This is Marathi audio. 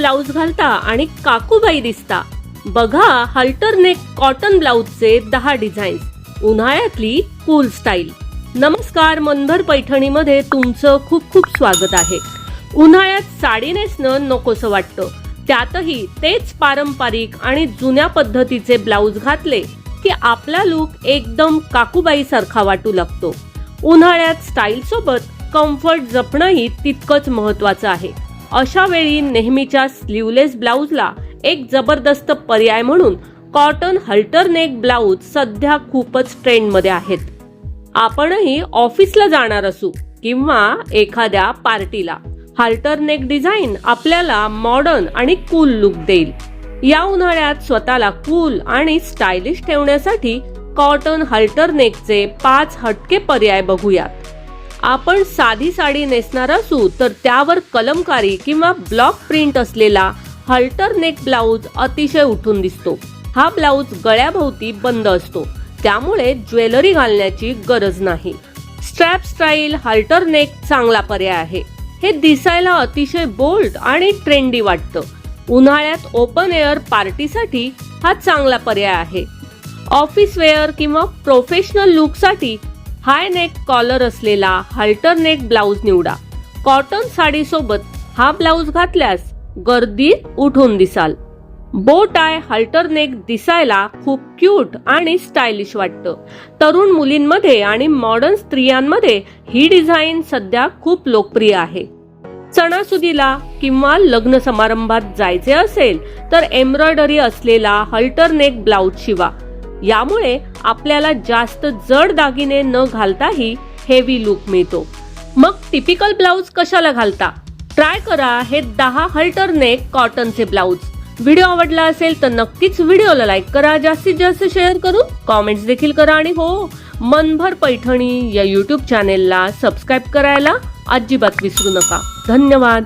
ब्लाउज घालता आणि काकूबाई दिसता। बघा हल्टर नेक कॉटन ब्लाउजचे 10 डिझाईन्स, उन्हाळ्यातली कूल स्टाईल। नमस्कार, मनभर पैठणीमध्ये तुमचं खूप खूप स्वागत आहे। उन्हाळ्यात साडी नेसणं नकोसं वाटतं, त्यातही तेच पारंपरिक आणि जुन्या पद्धतीचे ब्लाउज घातले की आपला लुक एकदम काकूबाई सारखा वाटू लागतो। उन्हाळ्यात स्टाईल सोबत कम्फर्ट जपणंही तितकंच महत्त्वाचं आहे। अशा वेळी नेहमीच्या स्लीवलेस ब्लाउजला एक जबरदस्त पर्याय म्हणून कॉटन हल्टर नेक ब्लाउज सध्या खूपच ट्रेंडमध्ये आहेत। आपणही ऑफिसला जाणार असू किंवा एखाद्या पार्टीला, हल्टर नेक डिझाईन आपल्याला मॉडर्न आणि कूल लुक देईल। या उन्हाळ्यात स्वतःला कूल आणि स्टायलिश ठेवण्यासाठी कॉटन हल्टर नेकचे 5 हटके पर्याय बघूयात। आपण साधी साडी नेसणार असू तर त्यावर कलमकारी किंवा ब्लॉक प्रिंट असलेला हल्टर नेक ब्लाउज अतिशय उठून दिसतो। हा ब्लाउज गळ्याभोवती बंद असतो, त्यामुळे ज्वेलरी घालण्याची गरज नाही। स्ट्रॅप स्टाईल हल्टर नेक चांगला पर्याय आहे। हे दिसायला अतिशय बोल्ड आणि ट्रेंडी वाटतं। उन्हाळ्यात ओपन एअर पार्टीसाठी हा चांगला पर्याय आहे। ऑफिस वेअर किंवा प्रोफेशनल लुकसाठी हाय नेक कॉलर असलेला हल्टर नेक ब्लाउज निवडा। कॉटन साडी सोबत हा ब्लाउज घातल्यास गर्दीत उठून दिसाल। बो टाय हल्टर नेक दिसायला खूप क्यूट आणि स्टायलिश वाटतं। तरुण मुलींमध्ये आणि मॉडर्न स्त्रियांमध्ये ही डिझाईन सध्या खूप लोकप्रिय आहे। सणासुदीला किंवा लग्न समारंभात जायचे असेल तर एम्ब्रॉयडरी असलेला हल्टर नेक ब्लाउज शिवा। यामुळे आपल्याला जास्त जड दागिने न घालताही हेवी लुक मिळतो। मग टिपिकल ब्लाउज कशाला घालता? ट्राय करा हे 10 हल्टर नेक कॉटनचे ब्लाउज। व्हिडिओ आवडला असेल तर नक्कीच व्हिडिओला लाईक करा, जास्तीत जास्त शेअर करून कॉमेंट्स देखील करा आणि हो, मनभर पैठणी या YouTube चॅनेलला सबस्क्राईब करायला अजिबात विसरू नका। धन्यवाद।